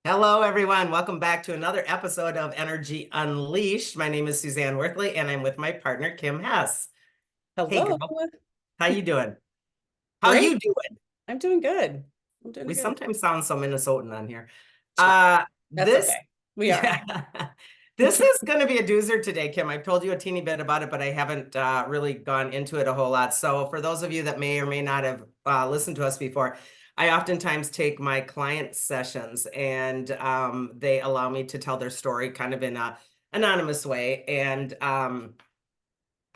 Hello, everyone. Welcome back to another episode of Energy Unleashed. My name is Suzanne Worthley, and I'm with my partner, Kim Hess. Hey, Hello. girl. How you doing? How Great. you doing? I'm doing good. I'm doing We good. sometimes sound so Minnesotan on here. Sure. That's This, okay. We are. yeah, this is going to be a doozer today, Kim. I've told you a teeny bit about it, but I haven't really gone into it a whole lot. So for those of you that may or may not have listened to us before, I oftentimes take my client sessions and they allow me to tell their story kind of in a anonymous way. And I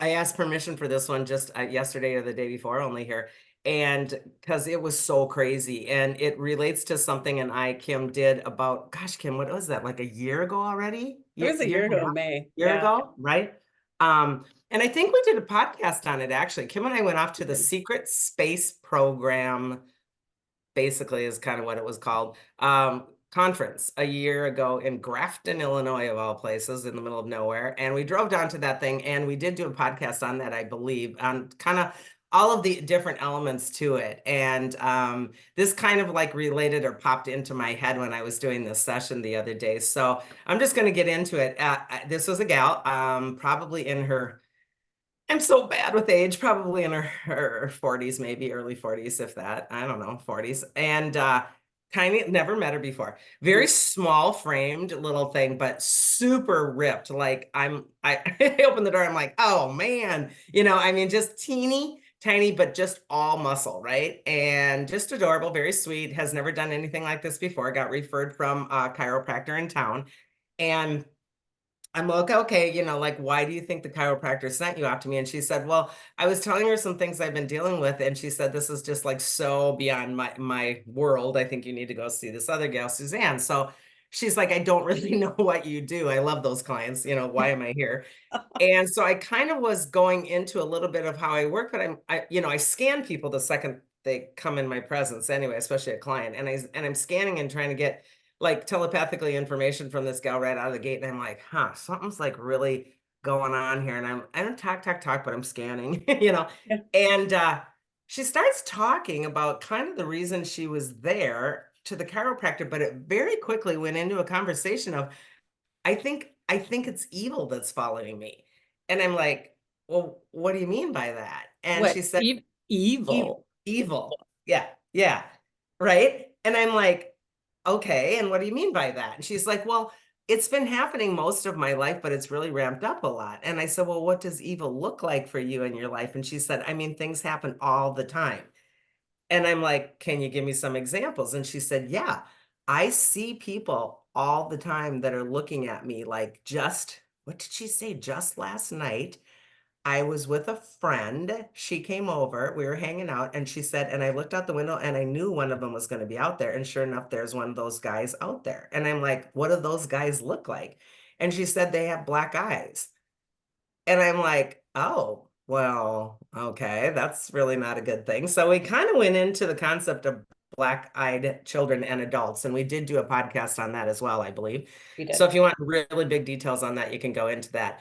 asked permission for this one just yesterday or the day before, only here. And because it was so crazy and it relates to something Kim did about, gosh, Kim, what was that? Like a year ago already? It was a Year year and a ago half? in May. Year Yeah. ago, right? And I think we did a podcast on it actually. Kim and I went off to We the did. Secret Space Program, basically is kind of what it was called, conference a year ago in Grafton, Illinois, of all places, in the middle of nowhere. And we drove down to that thing and we did do a podcast on that, I believe, on kind of all of the different elements to it. And this kind of like related or popped into my head when I was doing this session the other day. So I'm just going to get into it. This was a gal, probably in her, I'm so bad with age, probably in her 40s, maybe early 40s, if that. I don't know, 40s. And tiny, never met her before. Mhm. Very small framed little thing, but super ripped. Like I I opened the door, I'm like, oh man, I mean, just teeny tiny, but just all muscle, right? And just adorable, very sweet, has never done anything like this before, got referred from a chiropractor in town. And I'm like, okay, like, why do you think the chiropractor sent you out to me? And she said, well, I was telling her some things I've been dealing with. And she said, this is just like so beyond my world. I think you need to go see this other gal, Suzanne. So she's like, I don't really know what you do. I love those clients. Why am I here? And so I kind of was going into a little bit of how I work, but I scan people the second they come in my presence anyway, especially a client. And I'm scanning and trying to get like telepathically information from this gal right out of the gate. And I'm like, huh, something's like really going on here. And I don't talk, but I'm scanning, Yeah. And she starts talking about kind of the reason she was there to the chiropractor, but it very quickly went into a conversation of, I think it's evil that's following me. And I'm like, well, what do you mean by that? And What? she said, Evil. evil. Yeah, yeah. Right. And I'm like, okay. And what do you mean by that? And she's like, well, it's been happening most of my life, but it's really ramped up a lot. And I said, well, what does evil look like for you in your life? And she said, I mean, things happen all the time. And I'm like, can you give me some examples? And she said, yeah, I see people all the time that are looking at me like what did she say? Just last night, I was with a friend. She came over, we were hanging out, and she said, and I looked out the window and I knew one of them was going to be out there. And sure enough, there's one of those guys out there. And I'm like, what do those guys look like? And she said, they have black eyes. And I'm like, oh, well, okay, that's really not a good thing. So we kind of went into the concept of black-eyed children and adults, and we did do a podcast on that as well, I believe. We So did. if you want really big details on that, you can go into that.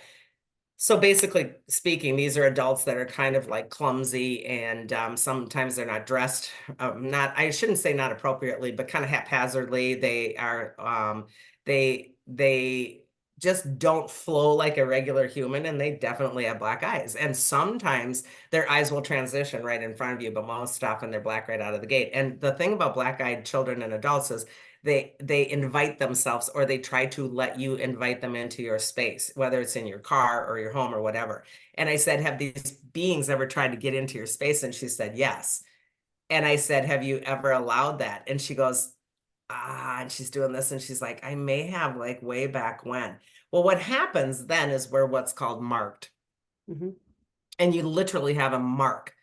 So basically speaking, these are adults that are kind of like clumsy and sometimes they're not dressed, I shouldn't say not appropriately, but kind of haphazardly. They just don't flow like a regular human and they definitely have black eyes. And sometimes their eyes will transition right in front of you, but most often they're black right out of the gate. And the thing about black-eyed children and adults is they invite themselves or they try to let you invite them into your space, whether it's in your car or your home or whatever. And I said, have these beings ever tried to get into your space? And she said, yes. And I said, have you ever allowed that? And she goes, and she's doing this and she's like, I may have, like, way back when. Well, what happens then is we're what's called marked. Mhm. And you literally have a mark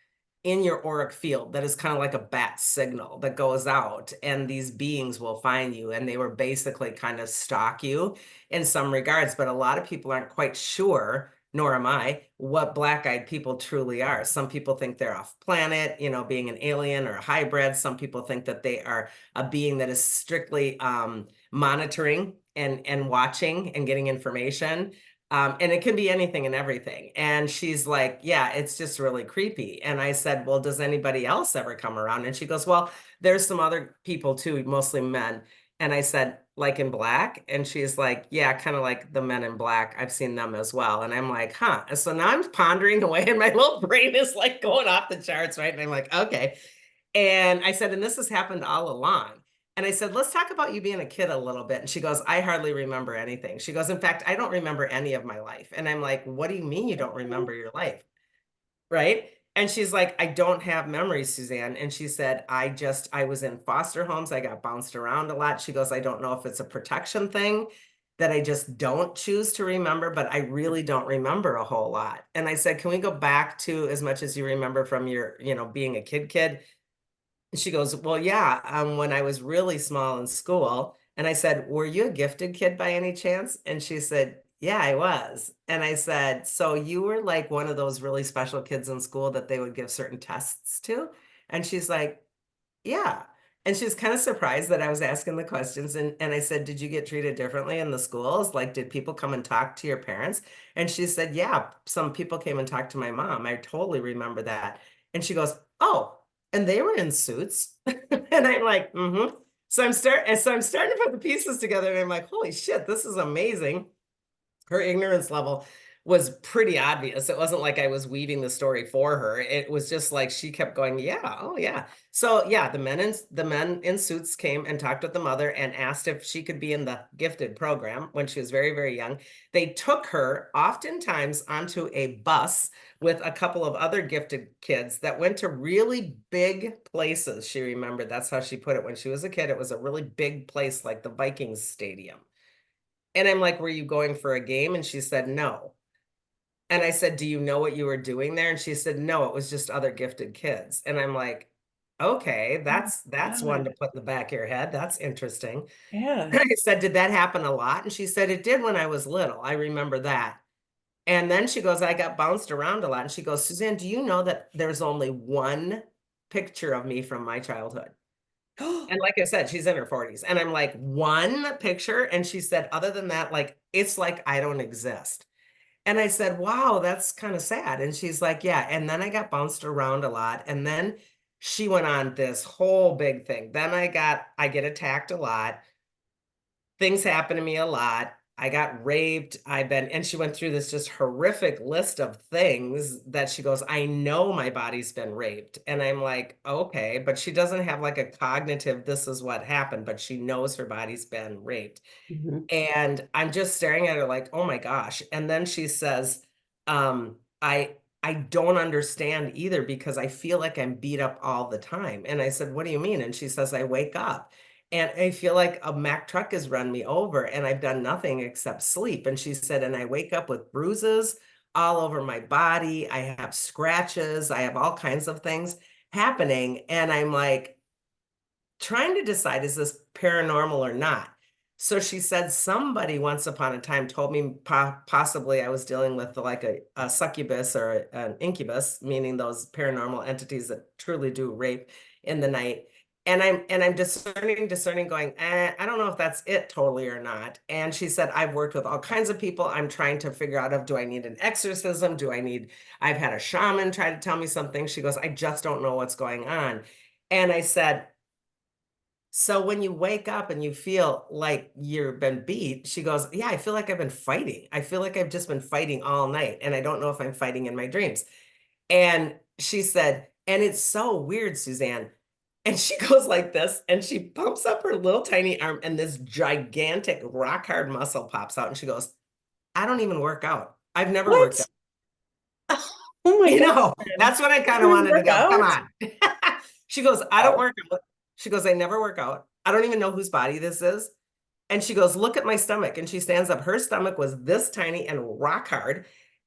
in your auric field that is kind of like a bat signal that goes out, and these beings will find you and they were basically kind of stalk you in some regards. But a lot of people aren't quite sure, nor am I, what black-eyed people truly are. Some people think they're off planet, being an alien or a hybrid. Some people think that they are a being that is strictly monitoring and watching and getting information. And it can be anything and everything. And she's like, yeah, it's just really creepy. And I said, well, does anybody else ever come around? And she goes, well, there's some other people too, mostly men. And I said, like in black? And she's like, yeah, kind of like the Men in Black. I've seen them as well. And I'm like, huh. And so now I'm pondering away and my little brain is like going off the charts, right? And I'm like, okay. And I said, and this has happened all along. And I said, let's talk about you being a kid a little bit. And she goes, I hardly remember anything. She goes, in fact, I don't remember any of my life. And I'm like, what do you mean you don't remember your life? Right? And she's like, I don't have memories, Suzanne. And she said, I was in foster homes. I got bounced around a lot. She goes, I don't know if it's a protection thing that I just don't choose to remember, but I really don't remember a whole lot. And I said, can we go back to as much as you remember from your, being a kid? And she goes, well, yeah, when I was really small in school. And I said, were you a gifted kid by any chance? And she said, yeah, I was. And I said, so you were like one of those really special kids in school that they would give certain tests to? And she's like, yeah. And she was kind of surprised that I was asking the questions. And I said, did you get treated differently in the schools? Like, did people come and talk to your parents? And she said, yeah, some people came and talked to my mom. I totally remember that. And she goes, oh, and they were in suits. And I'm like, mm-hmm. So I'm starting to put the pieces together, and I'm like, holy shit, this is amazing. Her ignorance level was pretty obvious. It wasn't like I was weaving the story for her. It was just like she kept going, yeah, oh yeah. So yeah, the men in suits came and talked with the mother and asked if she could be in the gifted program when she was very, very young. They took her oftentimes onto a bus with a couple of other gifted kids that went to really big places. She remembered, that's how she put it when she was a kid. It was a really big place like the Vikings Stadium. And I'm like, were you going for a game? And she said, no. And I said, do you know what you were doing there? And she said, no, it was just other gifted kids. And I'm like, okay, that's one God. to put in the back of your head. That's interesting. Yeah. I said, did that happen a lot? And she said, it did when I was little. I remember that. And then she goes, I got bounced around a lot. And she goes, Suzanne, do you know that there's only one picture of me from my childhood? And like I said, she's in her 40s. And I'm like, one picture? And she said, other than that, like, it's like I don't exist. And I said, wow, that's kind of sad. And she's like, yeah. And then I got bounced around a lot. And then she went on this whole big thing. Then I get attacked a lot. Things happen to me a lot. I got raped. And she went through this just horrific list of things that she goes, I know my body's been raped. And I'm like, okay, but she doesn't have like a cognitive, this is what happened, but she knows her body's been raped. Mhm. And I'm just staring at her like, oh my gosh. And then she says, um, I I don't understand either because I feel like I'm beat up all the time. And I said, what do you mean? And she says, I wake up and I feel like a Mack truck has run me over and I've done nothing except sleep. And she said, and I wake up with bruises all over my body. I have scratches. I have all kinds of things happening. And I'm like, trying to decide, is this paranormal or not? So she said somebody once upon a time told me possibly I was dealing with like a succubus or an incubus, meaning those paranormal entities that truly do rape in the night. And I'm discerning, going, I don't know if that's it totally or not. And she said, I've worked with all kinds of people. I'm trying to figure out if do I need an exorcism? I've had a shaman try to tell me something. She goes, I just don't know what's going on. And I said, so when you wake up and you feel like you've been beat, she goes, yeah, I feel like I've been fighting. I feel like I've just been fighting all night. And I don't know if I'm fighting in my dreams. And she said, and it's so weird, Suzanne. And she goes like this, and she pumps up her little tiny arm, and this gigantic rock hard muscle pops out. And she goes, I don't even work out. I've never worked out. What? Oh my God. That's what I kind You of didn't wanted to work go. Come out? on. She goes, I don't Oh. work out. She goes, I never work out. I don't even know whose body this is. And she goes, look at my stomach. And she stands up. Her stomach was this tiny and rock hard.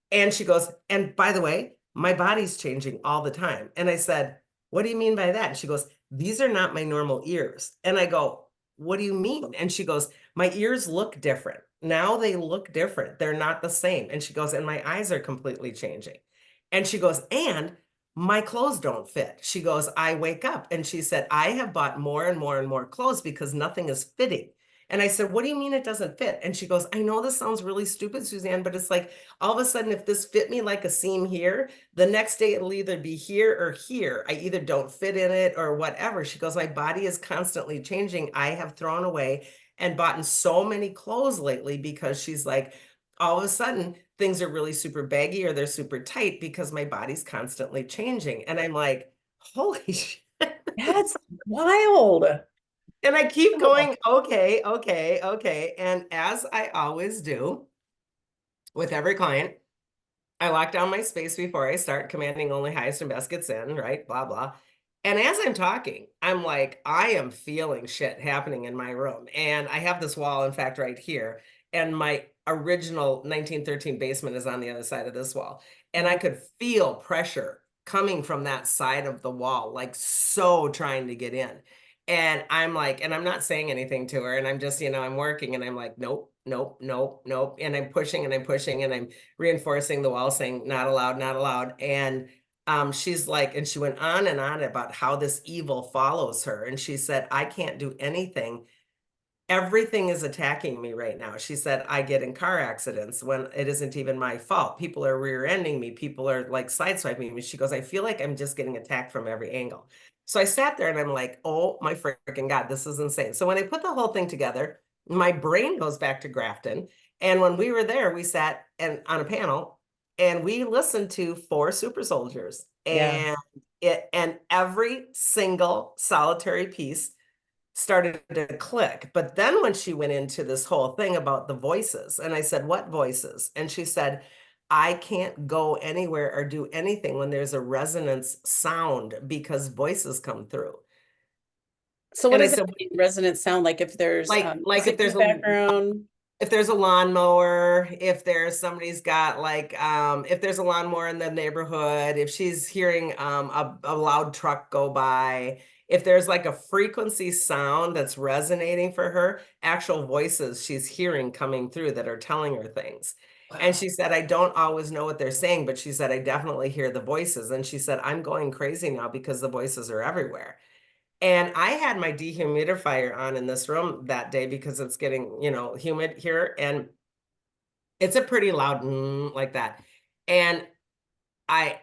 And she goes, and by the way, my body's changing all the time. And I said, what do you mean by that? And she goes, these are not my normal ears. And I go, what do you mean? And she goes, my ears look different. Now they look different. They're not the same. And she goes, and my eyes are completely changing. And she goes, and my clothes don't fit. She goes, I wake up. And she said, I have bought more and more and more clothes because nothing is fitting. And I said, what do you mean it doesn't fit? And she goes, I know this sounds really stupid, Suzanne, but it's like all of a sudden, if this fit me like a seam here, the next day it'll either be here or here. I either don't fit in it or whatever. She goes, my body is constantly changing. I have thrown away and bought so many clothes lately because she's like, all of a sudden things are really super baggy or they're super tight because my body's constantly changing. And I'm like, holy shit. That's wild. And I keep Oh, going, okay, okay, okay. And as I always do with every client, I lock down my space before I start, commanding only highest and best gets in, right? Blah, blah. And as I'm talking, I'm like, I am feeling shit happening in my room. And I have this wall, in fact, right here. And my original 1913 basement is on the other side of this wall. And I wow. could feel pressure coming from that side of the wall, like so trying to get in. And I'm like, and I'm not saying anything to her. And I'm just, I'm working and I'm like, nope, nope, nope, nope. And I'm pushing and I'm pushing and I'm reinforcing the wall saying, not allowed, not allowed. And she's like, and she went on and on about how this evil follows her. And she said, I can't do anything. Everything is attacking me right now. She said, I get in car accidents when it isn't even my fault. People are rear-ending me. People are like sideswiping me. She goes, I feel like I'm just getting attacked from every angle. So I sat there and I'm like, oh my freaking God, this is insane. So when I put the whole thing together, my brain goes back to Grafton. And when we were there, we sat and on a panel and we listened to four super soldiers Yeah. and every single solitary piece started to click. But then when she went into this whole thing about the voices, and I said, what voices? And she said, I can't go anywhere or do anything when there's a resonance sound because voices come through. So what And I does that said, mean, resonant sound? Like if there's like music in the background? if there's a lawnmower, if there's somebody's got like if there's a lawnmower in the neighborhood, if she's hearing a loud truck go by, if there's like a frequency sound that's resonating for her, actual voices she's hearing coming through that are telling her things. And Wow. she said, I don't always know what they're saying, but she said, I definitely hear the voices. And she said, I'm going crazy now because the voices are everywhere. And I had my dehumidifier on in this room that day because it's getting, humid here. And it's a pretty loud like that. And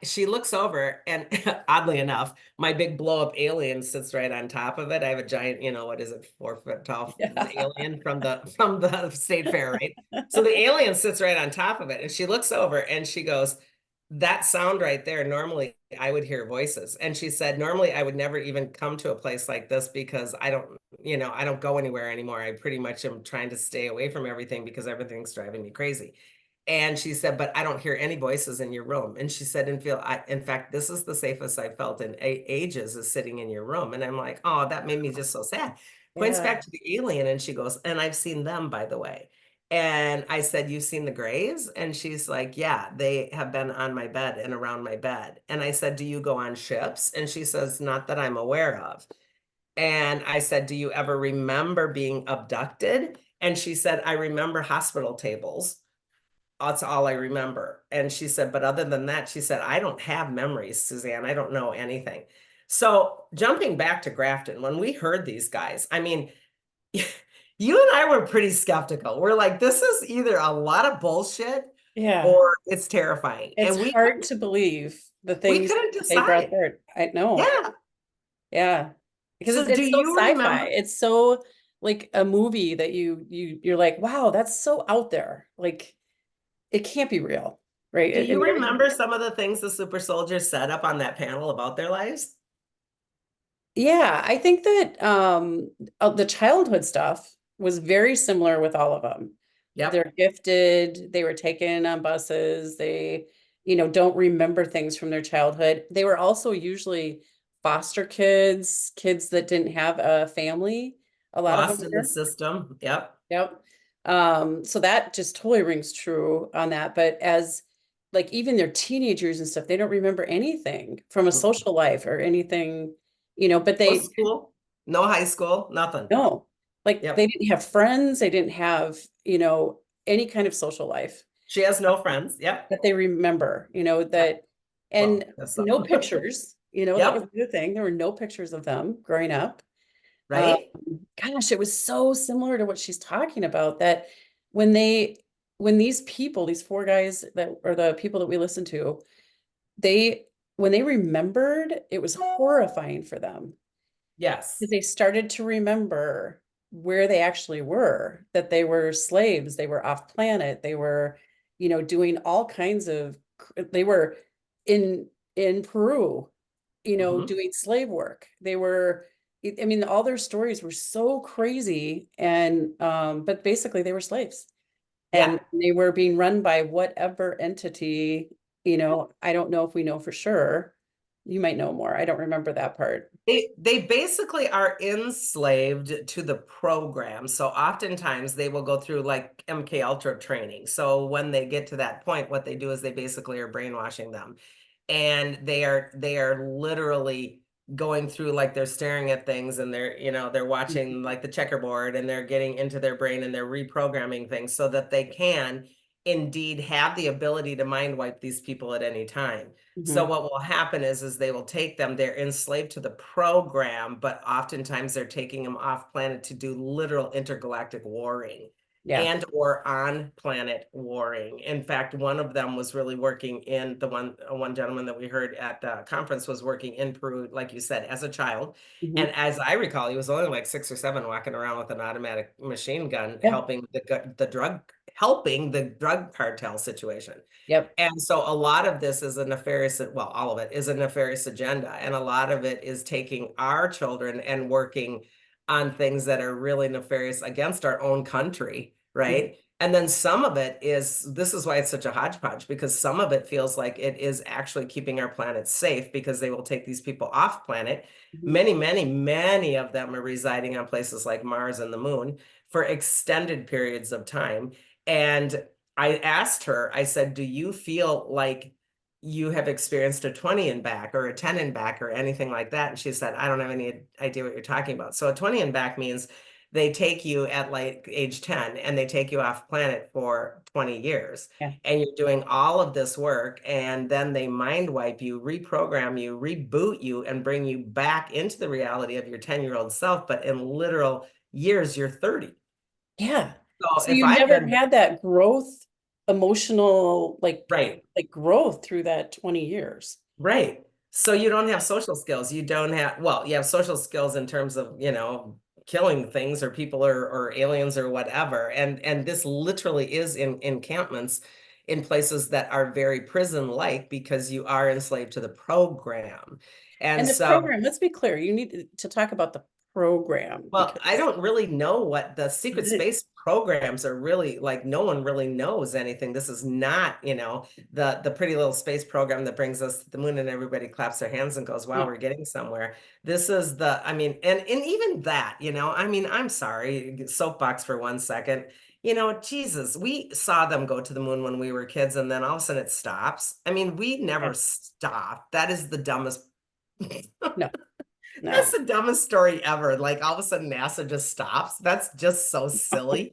she looks over and oddly enough, my big blow up alien sits right on top of it. I have a giant, what is it, 4 foot tall Yeah. alien from the state fair, right? So the alien sits right on top of it. And she looks over and she goes, that sound right there, normally I would hear voices. And she said, normally I would never even come to a place like this because I don't go anywhere anymore. I pretty much am trying to stay away from everything because everything's driving me crazy. And she said, but I don't hear any voices in your room. And she said, in fact, this is the safest I've felt in ages is sitting in your room. And I'm like, oh, that made me just so sad. Points Yeah. back to the alien and she goes, and I've seen them, by the way. And I said, you've seen the Grays? And she's like, yeah, they have been on my bed and around my bed. And I said, do you go on ships? And she says, not that I'm aware of. And I said, do you ever remember being abducted? And she said, I remember hospital tables. That's all I remember. And she said, but other than that, she said, I don't have memories, Suzanne. I don't know anything. So jumping back to Grafton, when we heard these guys, I mean, you and I were pretty skeptical. We're like, this is either a lot of bullshit Yeah. or it's terrifying. It's And hard to believe the we things couldn't that they brought decide. forward. I know. Yeah. Yeah. Because So do it's so you sci-fi. remember It's so like a movie that you're like, wow, that's so out there. Like it can't be real. Right. do you And remember some of the things the super soldiers set up on that panel about their lives? yeah, I think that the childhood stuff was very similar with all of them. Yep. They're gifted, they were taken on buses, they, don't remember things from their childhood. They were also usually foster kids, kids that didn't have a family. A lot of them Lost in the were. system. Yep. Yep. So that just totally rings true on that. But as like even their teenagers and stuff, they don't remember anything from a social life or anything, but No they school, no high school, nothing. no, like they Yep. didn't have friends, they didn't have, any kind of social life She has no friends. Yep. that they remember, Yep. that and Well, that's no some. pictures, that was Yep. the other thing. There were no pictures of them growing up. Um, right? gosh, it was so similar to what she's talking about that when they when these people, these four guys that are the people that we listened to, they when they remembered, it was horrifying for them Yes. because they started to remember where they actually were, that they were slaves, they were off planet, they were, doing all kinds of, they were in Peru, Hmm. doing slave work. They were, I mean, all their stories were so crazy and but basically they were slaves Yeah. and they were being run by whatever entity, I don't know if we know for sure. You might know more. I don't remember that part. They basically are enslaved to the program. So oftentimes they will go through like MK Ultra training. So when they get to that point, what they do is they basically are brainwashing them. And they are literally going through, like, they're staring at things, and they're watching like the checkerboard, and they're getting into their brain, and they're reprogramming things so that they can indeed have the ability to mind wipe these people at any time. So Mhm. what will happen is they will take them, they're enslaved to the program, but oftentimes they're taking them off planet to do literal intergalactic warring Yeah. and or on planet warring. In fact, one of them was really working in the one gentleman that we heard at the conference was working in Peru, like you said, as a child. And Mhm. as I recall, he was only like 6 or 7, walking around with an automatic machine gun, Yeah. helping the drug cartel situation. Yep. And so a lot of this is a nefarious, well, all of it is a nefarious agenda. And a lot of it is taking our children and working on things that are really nefarious against our own country, Mhm. right? And then some of it is, this is why it's such a hodgepodge, because some of it feels like it is actually keeping our planet safe because they will take these people off planet. Mhm. Many, many, many of them are residing on places like Mars and the moon for extended periods of time. And I asked her, I said, do you feel like you have experienced a 20 and back or a 10 and back or anything like that? And she said, I don't have any idea what you're talking about. So a 20 and back means they take you at like age 10 and they take you off planet for 20 years. Yeah. And you're doing all of this work, and then they mind wipe you, reprogram you, reboot you, and bring you back into the reality of your 10-year-old self. But in literal years, you're 30. Yeah. So So if you I've never been had that growth, emotional, right, like growth through that 20 years. right. So you don't have social skills. You don't have, well, you have social skills in terms of, killing things or people or aliens or whatever. And this literally is in encampments in places that are very prison-like because you are enslaved to the program. And And the so program, let's be clear, you need to talk about the program well, I because don't really know what the secret space programs are really like. No one really knows anything. This is not, the pretty little space program that brings us to the moon and everybody claps their hands and goes, wow, no, we're getting somewhere. This is the, I mean, and even that, I mean, I'm sorry, soapbox for 1 second. Jesus, we saw them go to the moon when we were kids, and then all of a sudden it stops. I mean, we yeah, never stopped. That is the dumbest. no, That's no. the dumbest story ever. Like all of a sudden NASA just stops. That's just so silly.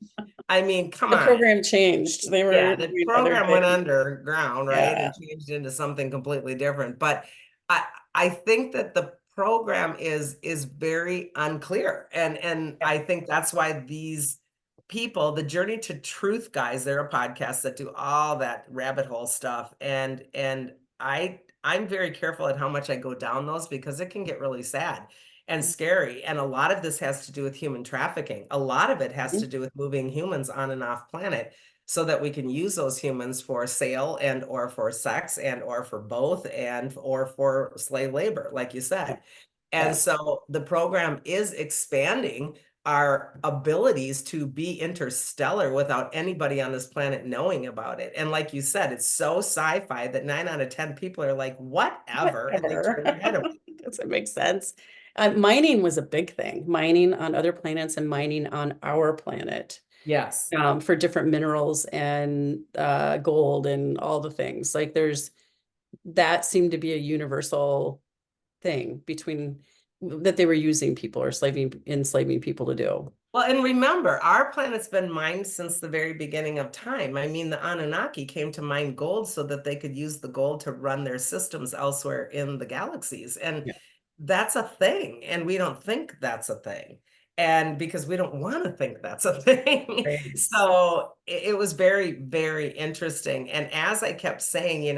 I mean, come The on. program changed. They were Yeah, the doing other program went things. underground, right? Yeah. And changed into something completely different. But I think that the program is very unclear. And Yeah. I think that's why these people, the Journey to Truth guys, they're a podcast that do all that rabbit hole stuff. And I'm very careful at how much I go down those because it can get really sad and scary. And a lot of this has to do with human trafficking. A lot of it has Mhm. to do with moving humans on and off planet so that we can use those humans for sale and or for sex and or for both and or for slave labor, like you Yeah. said. And Yeah. so the program is expanding our abilities to be interstellar without anybody on this planet knowing about it. And like you said, it's so sci-fi that 9 out of 10 people are like, whatever, and they Whatever. turn their head away. Doesn't make sense. Mining was a big thing, mining on other planets and mining on our planet, Yes. for different minerals and gold and all the things. Like that seemed to be a universal thing between that they were using people or enslaving people to do. Well, and remember, our planet's been mined since the very beginning of time. I mean, the Anunnaki came to mine gold so that they could use the gold to run their systems elsewhere in the galaxies. And Yeah. that's a thing, and we don't think that's a thing. And because we don't want to think that's a thing. Right. So it was very, very interesting. And as I kept saying,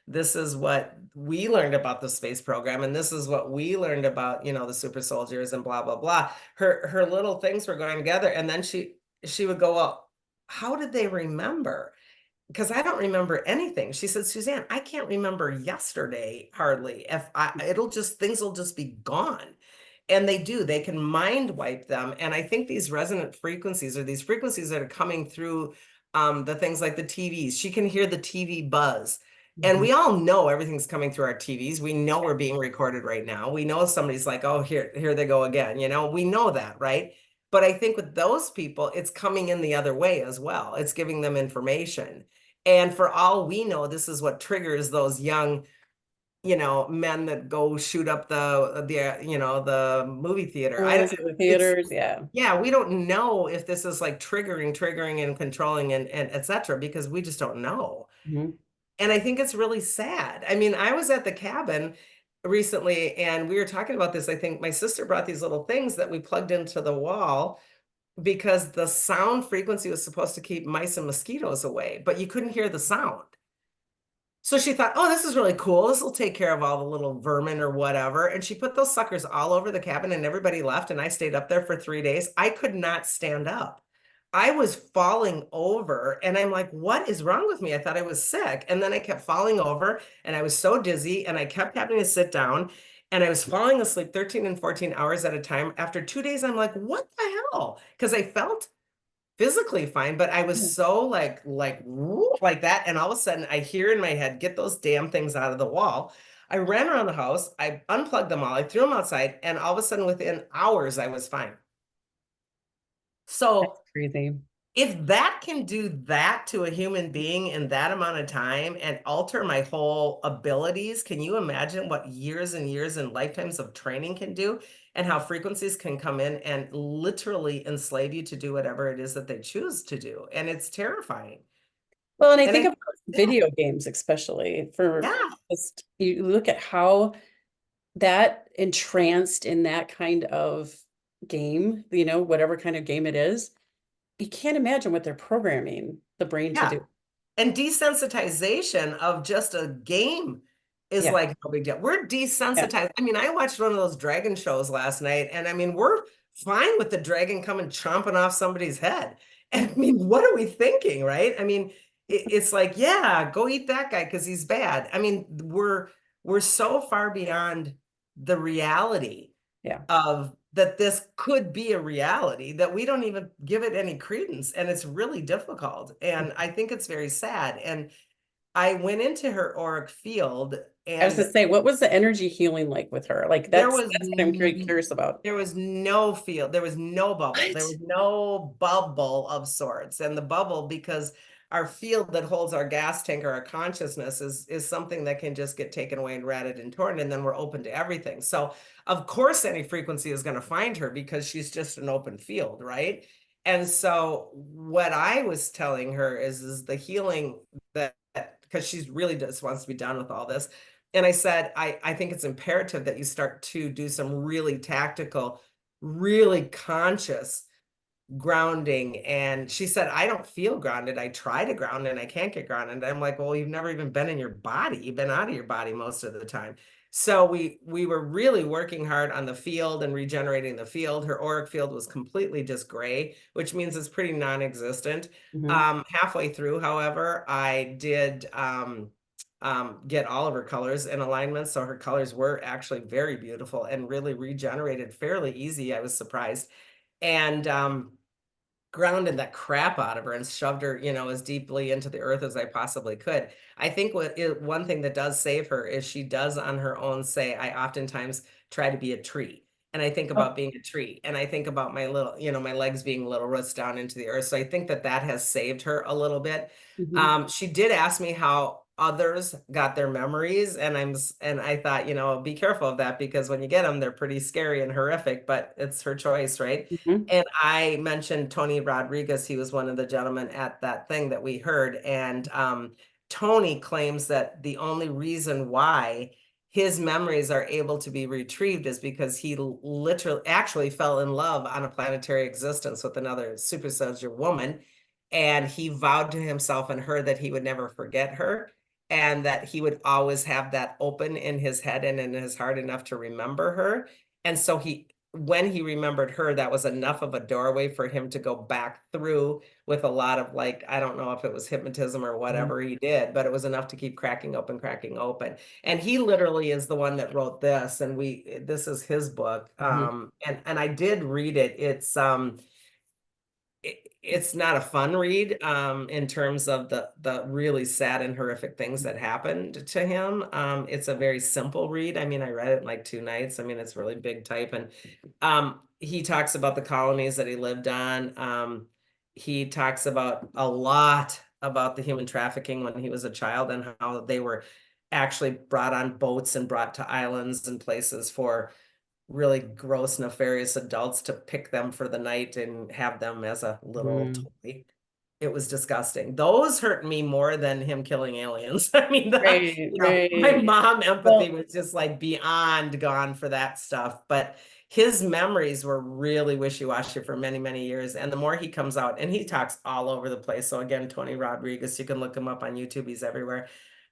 this is what we learned about the space program, and this is what we learned about, the super soldiers and blah, blah, blah. Her little things were going together. And then she would go, well, how did they remember? Because I don't remember anything. She said, Suzanne, I can't remember yesterday hardly. If I, it'll just, things will just be gone. And they do, they can mind wipe them. And I think these resonant frequencies are these frequencies that are coming through the things like the TVs. She can hear the TV buzz. And Mhm. we all know everything's coming through our TVs. We know we're being recorded right now. We know somebody's like, oh, here they go again. We know that, right? But I think with those people, it's coming in the other way as well. It's giving them information. And for all we know, this is what triggers those young, men that go shoot up the movie theater. I don't, Schools, the it's, theaters, yeah. yeah, we don't know if this is like triggering and controlling and et cetera, because we just don't know. Mhm. And I think it's really sad. I mean, I was at the cabin recently and we were talking about this. I think my sister brought these little things that we plugged into the wall because the sound frequency was supposed to keep mice and mosquitoes away, but you couldn't hear the sound. So she thought, oh, this is really cool. This will take care of all the little vermin or whatever. And she put those suckers all over the cabin and everybody left. And I stayed up there for 3 days. I could not stand up. I was falling over and I'm like, what is wrong with me? I thought I was sick. And then I kept falling over and I was so dizzy and I kept having to sit down and I was falling asleep 13 and 14 hours at a time. After 2 days, I'm like, what the hell? Because I felt physically fine, but I was Yeah. so like that. And all of a sudden I hear in my head, get those damn things out of the wall. I ran around the house, I unplugged them all, I threw them outside, and all of a sudden within hours I was fine. So That's crazy. if that can do that to a human being in that amount of time and alter my whole abilities, can you imagine what years and years and lifetimes of training can do and how frequencies can come in and literally enslave you to do whatever it is that they choose to do? And it's terrifying. Well, and I And think I, about yeah, video games, especially for yeah, just you look at how that entranced in that kind of game, whatever kind of game it is, you can't imagine what they're programming the brain to yeah. do. And desensitization of just a game is Yeah. like no big deal. We're Yeah. desensitized. I mean, I watched one of those dragon shows last night, and I mean, we're fine with the dragon coming chomping off somebody's head. And I mean, what are we thinking, right? I mean, it's like, yeah, go eat that guy because he's bad. I mean, we're so far beyond the reality Yeah. of that this could be a reality that we don't even give it any credence, and it's really difficult, and I think it's very sad. And I went into her auric field I was and to say, what was the energy healing like with her? Like there that's was what I'm curious about. there was no feel, there was no bubble, there What? was no bubble of sorts. And the bubble, because our field that holds our gas tank or our consciousness is something that can just get taken away and ratted and torn, and then we're open to everything. So of course any frequency is going to find her because she's just an open field, right? And so what I was telling her is the healing that, because she's really just wants to be done with all this. And I said, I think it's imperative that you start to do some really tactical, really conscious grounding. And she said, I don't feel grounded. I try to ground and I can't get grounded. And I'm like, well, you've never even been in your body. You've been out of your body most of the time. So we were really working hard on the field and regenerating the field. Her auric field was completely just gray, which means it's pretty non-existent. Mhm. Halfway through, however, I did get all of her colors in alignment. So her colors were actually very beautiful and really regenerated fairly easy. I was surprised. And grounded the crap out of her and shoved her, as deeply into the earth as I possibly could. I think one thing that does save her is she does on her own say, I oftentimes try to be a tree. And I think Oh, about being a tree. And I think about my little, my legs being little roots down into the earth. So I think that that has saved her a little bit. mhm. She did ask me how others got their memories. And I thought, be careful of that because when you get them, they're pretty scary and horrific, but it's her choice, right? Mhm. And I mentioned Tony Rodriguez. He was one of the gentlemen at that thing that we heard. And Tony claims that the only reason why his memories are able to be retrieved is because he literally actually fell in love on a planetary existence with another supersoldier woman. And he vowed to himself and her that he would never forget her and that he would always have that open in his head and in his heart enough to remember her. And so when he remembered her, that was enough of a doorway for him to go back through with a lot of, like, I don't know if it was hypnotism or Mhm. whatever he did, but it was enough to keep cracking open, cracking open. And he literally is the one that wrote this, and this is his book. Mhm. And I did read it. It's not a fun read in terms of the really sad and horrific things that happened to him. It's a very simple read. I mean, I read it in like 2 nights. I mean, it's really big type. And he talks about the colonies that he lived on. He talks about a lot about the human trafficking when he was a child and how they were actually brought on boats and brought to islands and places for really gross, nefarious adults to pick them for the night and have them as a little Mhm. toy. It was disgusting. Those hurt me more than him killing aliens. I mean, Right, my right. mom empathy Well, was just like beyond gone for that stuff. But his memories were really wishy-washy for many, many years. And the more he comes out, and he talks all over the place. So again, Tony Rodriguez, you can look him up on YouTube. He's everywhere.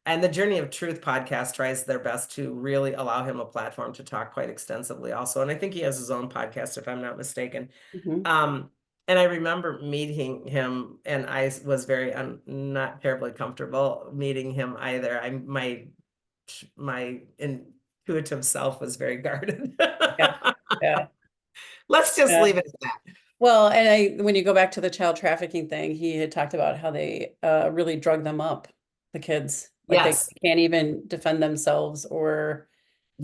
And the Journey of Truth podcast tries their best to really allow him a platform to talk quite extensively also. And I think he has his own podcast, if I'm not mistaken. mhm. Um, and I remember meeting him, and I was very not terribly comfortable meeting him either. My intuitive self was very guarded. Yeah, yeah, Let's just yeah. leave it at that. Well, and when you go back to the child trafficking thing, he had talked about how they really drug them up, the kids. Like they Yes, can't even defend themselves or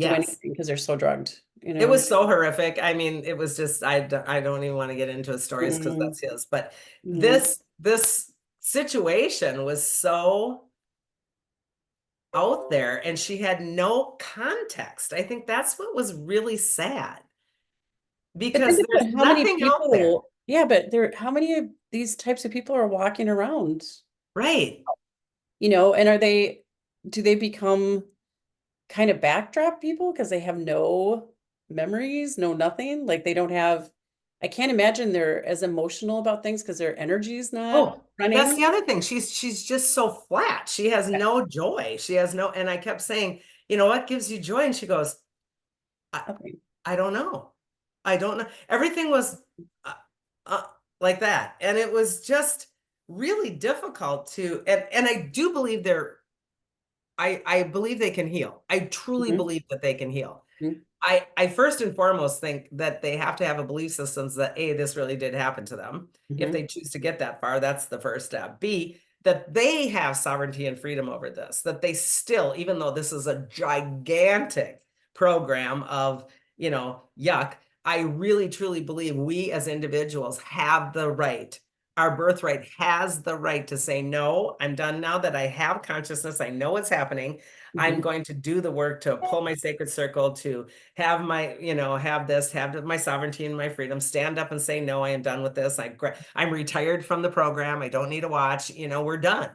do yes. anything because they're so drugged, you It know? was so horrific. I mean, it was just I don't even want to get into his stories because Mm, that's his. But mm. this situation was so out there, and she had no context. I think that's what was really sad But because think there's about how many nothing out there. people, yeah, but how many of these types of people are walking around, Right. and do they become kind of backdrop people because they have no memories, no nothing? Like they don't have, I can't imagine they're as emotional about things because their energy is not Oh, that's running. the other thing. She's just so flat. She has Yeah, no joy. She has no, and I kept saying, what gives you joy? And she goes, I, okay. I don't know. I don't know. Everything was uh, uh, like that. And it was just really difficult and I do believe I believe they can heal. I truly Mhm, believe that they can heal. mhm, I first and foremost think that they have to have a belief systems that A, this really did happen to them. If mhm, they choose to get that far, that's the first step. B, that they have sovereignty and freedom over this, that they still, even though this is a gigantic program of, yuck, I really truly believe we as individuals have the right. Our birthright has the right to say, no, I'm done now that I have consciousness. I know what's happening. I'm mhm. going to do the work to pull my sacred circle, to have my, have my sovereignty and my freedom, stand up and say, no, I am done with this. I'm retired from the program. I don't need to watch, we're done.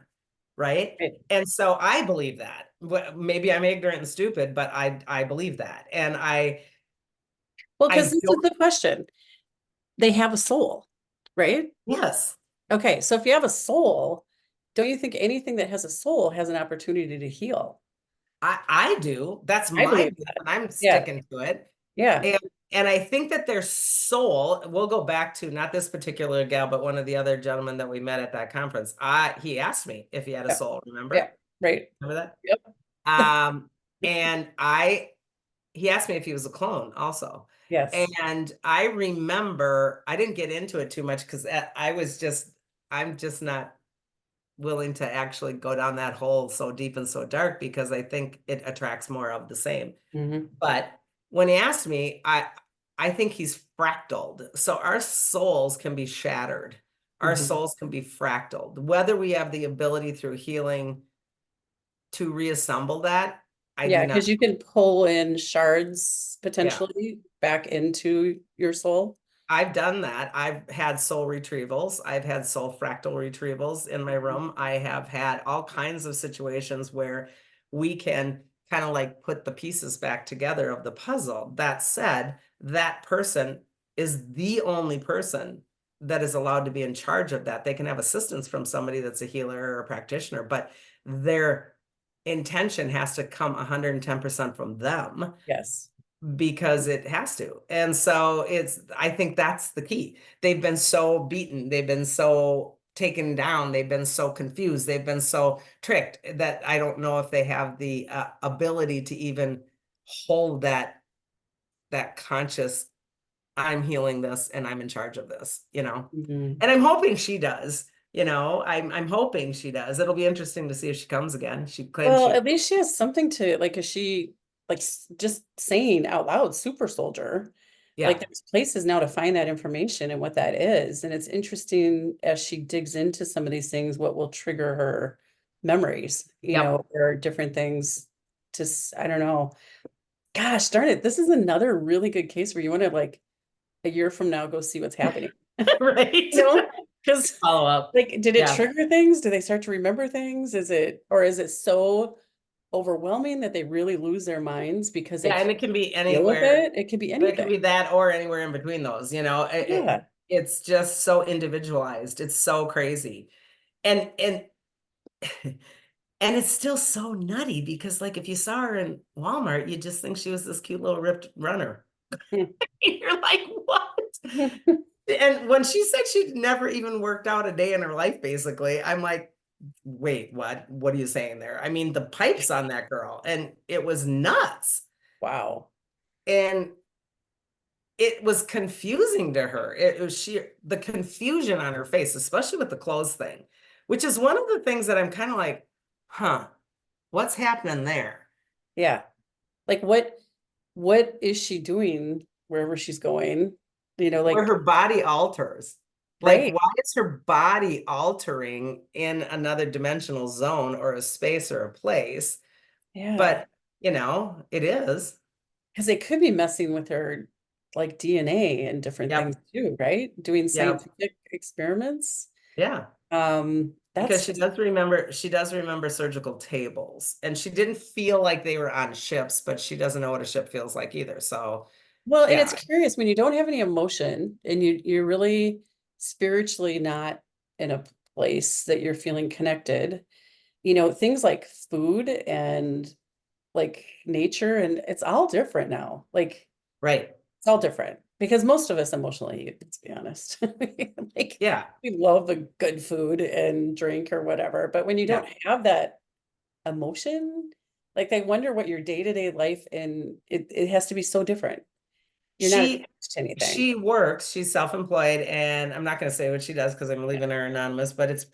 Right. Right. And so I believe that. Maybe I'm ignorant and stupid, but I believe that. And Well, because I this is don't, the question. They have a soul, right? yes, Okay, so if you have a soul, don't you think anything that has a soul has an opportunity to heal? I do. That's I my believe belief, that. and I'm Yeah, sticking to it. yeah, And and I think that their soul, we'll go back to not this particular gal, but one of the other gentlemen that we met at that conference. He asked me if he had a yeah, soul, yeah, remember? right. Remember Yep. that? And he asked me if he was a clone also. Yes. And I remember I didn't get into it too much because I'm just not willing to actually go down that hole so deep and so dark because I think it attracts more of the same. Hmm. But when he asked me, I think he's fractaled. So our souls can be shattered. Our Hmm. souls can be fractaled. Whether we have the ability through healing to reassemble that, I Yeah, do not. because you can pull in shards Yeah. potentially back into your soul. I've done that. I've had soul retrievals. I've had soul fractal retrievals in my Mhm. room. I have had all kinds of situations where we can kind of like put the pieces back together of the puzzle. That said, that person is the only person that is allowed to be in charge of that. They can have assistance from somebody that's a healer or a practitioner, but their intention has to come 110% from them Yes. because it has to. And so I think that's the key. They've been so beaten, they've been so taken down, they've been so confused, they've been so tricked that I don't know if they have the ability to even hold that conscious, I'm healing this and I'm in charge of this, you know. Mhm. And I'm hoping she does. You know, I'm hoping she does. It'll be interesting to see if she comes again. She claims Well, she, at least she has something to like, is she like just saying out loud, super soldier? Like yeah, there's places now to find that information and what that is. And it's interesting as she digs into some of these things, what will trigger her memories, yep. or different things. Just, I don't know. Gosh, darn it. This is another really good case where you want to like a year from now go see what's happening. Right. You know, because Follow up. like, did it Yeah. trigger things? Do they start to remember things? Or is it so overwhelming that they really lose their minds because they Yeah, and can't it can be deal with anywhere. it? It could be It can anything. be that or anywhere in between those, you know. Yeah. It's just so individualized. It's so crazy. And and it's still so nutty because like if you saw her in Walmart, you just think she was this cute little ripped runner. You're like, what? And when she said she'd never even worked out a day in her life, basically, I'm like, wait, what? What are you saying there? I mean, the pipes on that girl, and it was nuts. Wow. And it was confusing to her. It was the confusion on her face, especially with the clothes thing, which is one of the things that I'm kind of like, huh, what's happening there? Yeah. Like what is she doing wherever she's going? Where Like, her body alters. Like, right. why is her body altering in another dimensional zone or a space or a place? Yeah. But, you know, it is. Because it could be messing with her like DNA and different things Yep. too, right? Doing Yep. scientific experiments. Yeah. Because That's she does remember surgical tables, and she didn't feel like they were on ships, but she doesn't know what a ship feels like either. So, well, and it's yeah, curious when you don't have any emotion and you're really spiritually not in a place that you're feeling connected, things like food and like nature, and it's all different now. Like right. it's all different because most of us emotionally, let's be honest, like Yeah, we love a good food and drink or whatever. But when you yeah. don't have that emotion, like they wonder what your day-to-day life, and it has to be so different. You're not She attached to anything. she works, she's self-employed, and I'm not going to say what she does because I'm Yeah. leaving her anonymous, but it's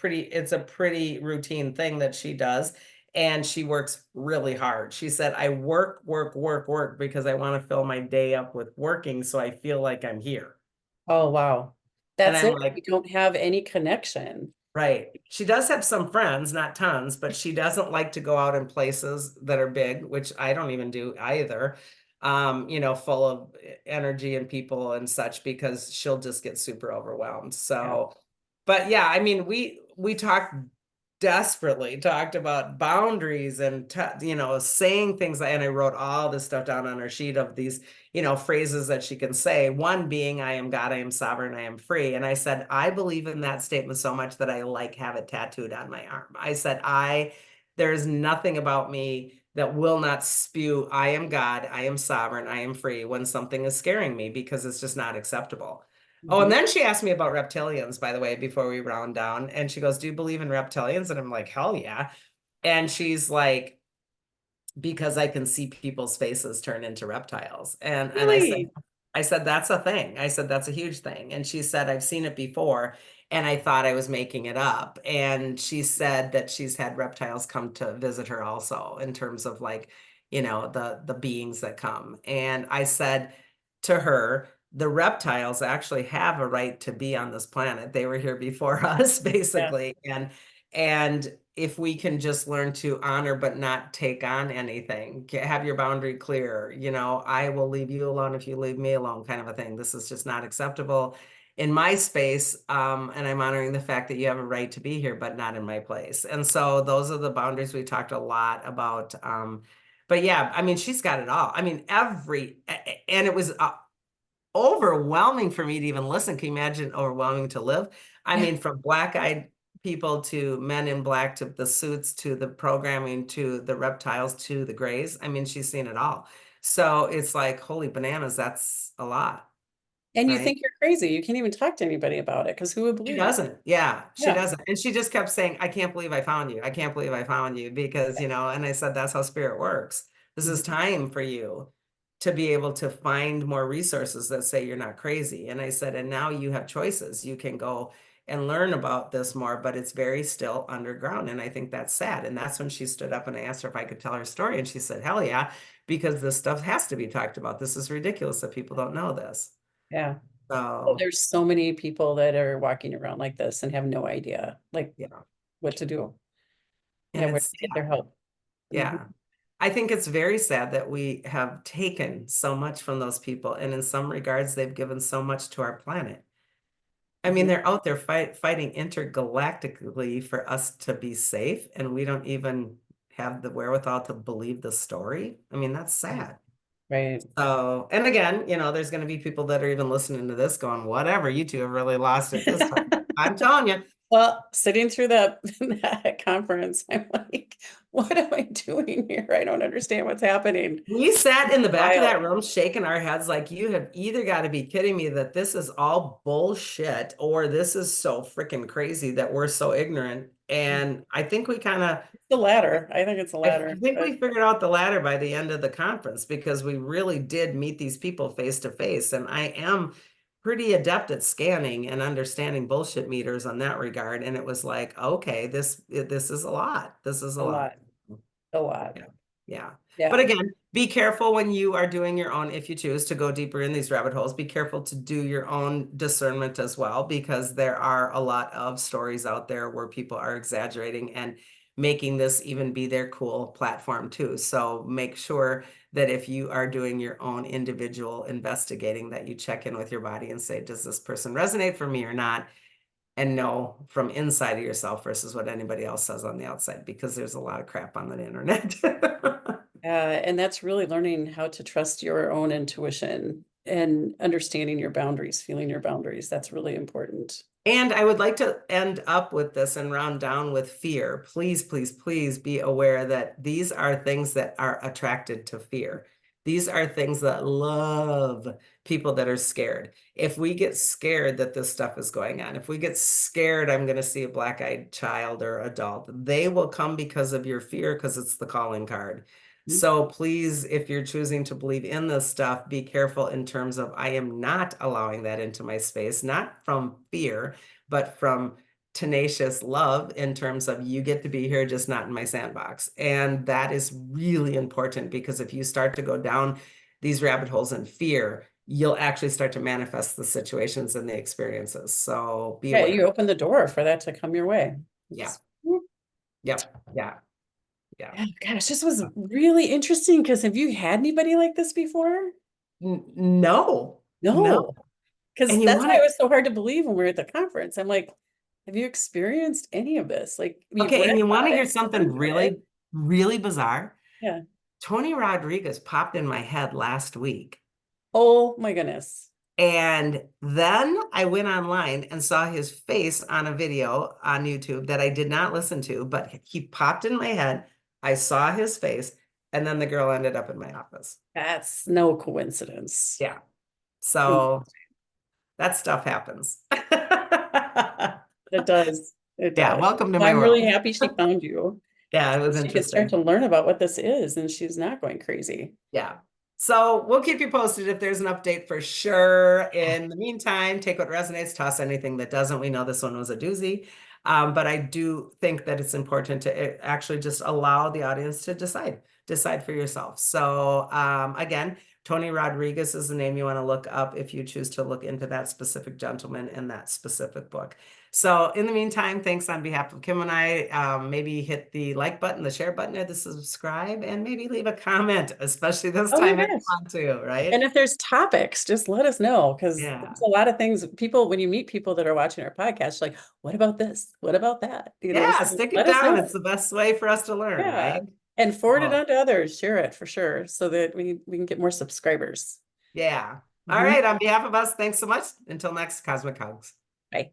a pretty routine thing that she does. And she works really hard. She said, I work, work, work, work because I want to fill my day up with working so I feel like I'm here. Oh, wow. And That's I'm it. You like, don't have any connection. right. She does have some friends, not tons, but she doesn't like to go out in places that are big, which I don't even do either. You know, full of energy and people and such because she'll just get super overwhelmed. Yeah. So, but yeah, I mean, we talked desperately talked about boundaries and you know, saying things, and I wrote all this stuff down on her sheet of these, you know, phrases that she can say, one being I am God, I am sovereign, I am free. And I said I believe in that statement so much that I like have it tattooed on my arm. I said there's nothing about me that will not spew I am God, I am sovereign, I am free when something is scaring me because it's just not acceptable. Oh, and Mhm. then she asked me about reptilians, by the way, before we round down. And she goes, do you believe in reptilians? And I'm like, hell yeah. And she's like, because I can see people's faces turn into reptiles. And Really? I said, that's a thing. I said, that's a huge thing. And she said, I've seen it before. And I thought I was making it up. And she said that she's had reptiles come to visit her also in terms of like, you know, the beings that come. And I said to her, the reptiles actually have a right to be on this planet. They were here before us, Yeah. basically. And if we can just learn to honor but not take on anything, have your boundary clear, you know, I will leave you alone if you leave me alone, kind of a thing. This is just not acceptable in my space. And I'm honoring the fact that you have a right to be here, but not in my place. And so those are the boundaries we talked a lot about But yeah, I mean, she's got it all. I mean, and it was overwhelming for me to even listen. Can you imagine overwhelming to live? I Yeah. mean, from black-eyed people to Men in Black to the suits to the programming to the reptiles to the grays. I mean, she's seen it all. So it's like, holy bananas, that's a lot, And you right? think you're crazy. You can't even talk to anybody about it because who would She believe you? doesn't. Yeah, she Yeah. doesn't. And she just kept saying, I can't believe I found you. I can't believe I found you because, and I said, that's how spirit works. This is Mhm. time for you to be able to find more resources that say you're not crazy. And I said, and now you have choices. You can go and learn about this more, but it's very still underground. And I think that's sad. And that's when she stood up and I asked her if I could tell her story. And she said, hell yeah, because this stuff has to be talked about. This is ridiculous that people don't know this. Yeah. Well, So, there's so many people that are walking around like this and have no idea like yeah. what to do. And Yeah, where to it's get their help. Mhm. yeah. I think it's very sad that we have taken so much from those people. And in some regards, they've given so much to our planet. I mean, Mhm. they're out there fighting intergalactically for us to be safe, and we don't even have the wherewithal to believe the story. I mean, that's Right. sad. Right. So, and again, there's going to be people that are even listening to this going, whatever, you two have really lost it this time. I'm telling you, Well, sitting through that that conference, I'm like, what am I doing here? I don't understand what's happening. we sat in the back of that Wild. room shaking our heads like you have either got to be kidding me that this is all bullshit or this is so freaking crazy that we're so ignorant. And I think we kind of, It's the latter. I think it's the I latter. think But we figured out the ladder by the end of the conference because we really did meet these people face to face. And I am pretty adept at scanning and understanding bullshit meters on that regard. And it was like, okay, this is a lot. This is a a lot. lot. A lot. Yeah. Yeah. But Yeah. again, be careful when you are doing your own, if you choose to go deeper in these rabbit holes, be careful to do your own discernment as well, because there are a lot of stories out there where people are exaggerating and making this even be their cool platform too. So make sure that if you are doing your own individual investigating, that you check in with your body and say, does this person resonate for me or not? And know from inside of yourself versus what anybody else says on the outside, because there's a lot of crap on the internet. And that's really learning how to trust your own intuition and understanding your boundaries, feeling your boundaries. That's really important. And I would like to end up with this and round down with fear. Please, please, please be aware that these are things that are attracted to fear. These are things that love people that are scared. If we get scared that this stuff is going on, if we get scared, I'm going to see a black-eyed child or adult, they will come because of your fear, because it's the calling card. Mhm. So please, if you're choosing to believe in this stuff, be careful in terms of I am not allowing that into my space, not from fear, but from tenacious love in terms of you get to be here, just not in my sandbox. And that is really important because if you start to go down these rabbit holes in fear, you'll actually start to manifest the situations and the experiences. So be Yeah, you aware. open the door for that to come your way. Yeah. It's, Yep. Yeah. Yeah. yeah, gosh, this was really interesting because have you had anybody like this before? No, no. No, because And you that's want why it to was so hard to believe when we were at the conference. I'm like, have you experienced any of this? Like, we've Okay, read and you want about to hear it, something heard about it. really, really bizarre? Yeah. Tony Rodriguez popped in my head last week. Oh my goodness. And then I went online and saw his face on a video on YouTube that I did not listen to, but he popped in my head. I saw his face, and then the girl ended up in my office. That's no coincidence. Yeah. So that stuff happens. It does. It Yeah, does. welcome to Well, my I'm really world. happy she found you. Yeah, it was She can start interesting. to learn about what this is, and she's not going crazy. Yeah. So we'll keep you posted if there's an update for sure. In the meantime, take what resonates, toss anything that doesn't. We know this one was a doozy. But I do think that it's important to actually just allow the audience to decide for yourself. So again, Tony Rodriguez is the name you want to look up if you choose to look into that specific gentleman in that specific book. So in the meantime, thanks on behalf of Kim and I. Maybe hit the like button, the share button, or the subscribe, and maybe leave a comment, especially this Oh my time if you gosh. want to, right? And if there's topics, just let us know because Yeah. there's a lot of things people, when you meet people that are watching our podcast, like, what about this? What about that? Yeah, So stick it let us down. know. It's the best way for us to learn, Yeah. right? And forward it Cool. on to others, share it for sure, so that we can get more subscribers. Yeah. All Mhm. right. On behalf of us, thanks so much. Until next Cosmic Hugs. Bye.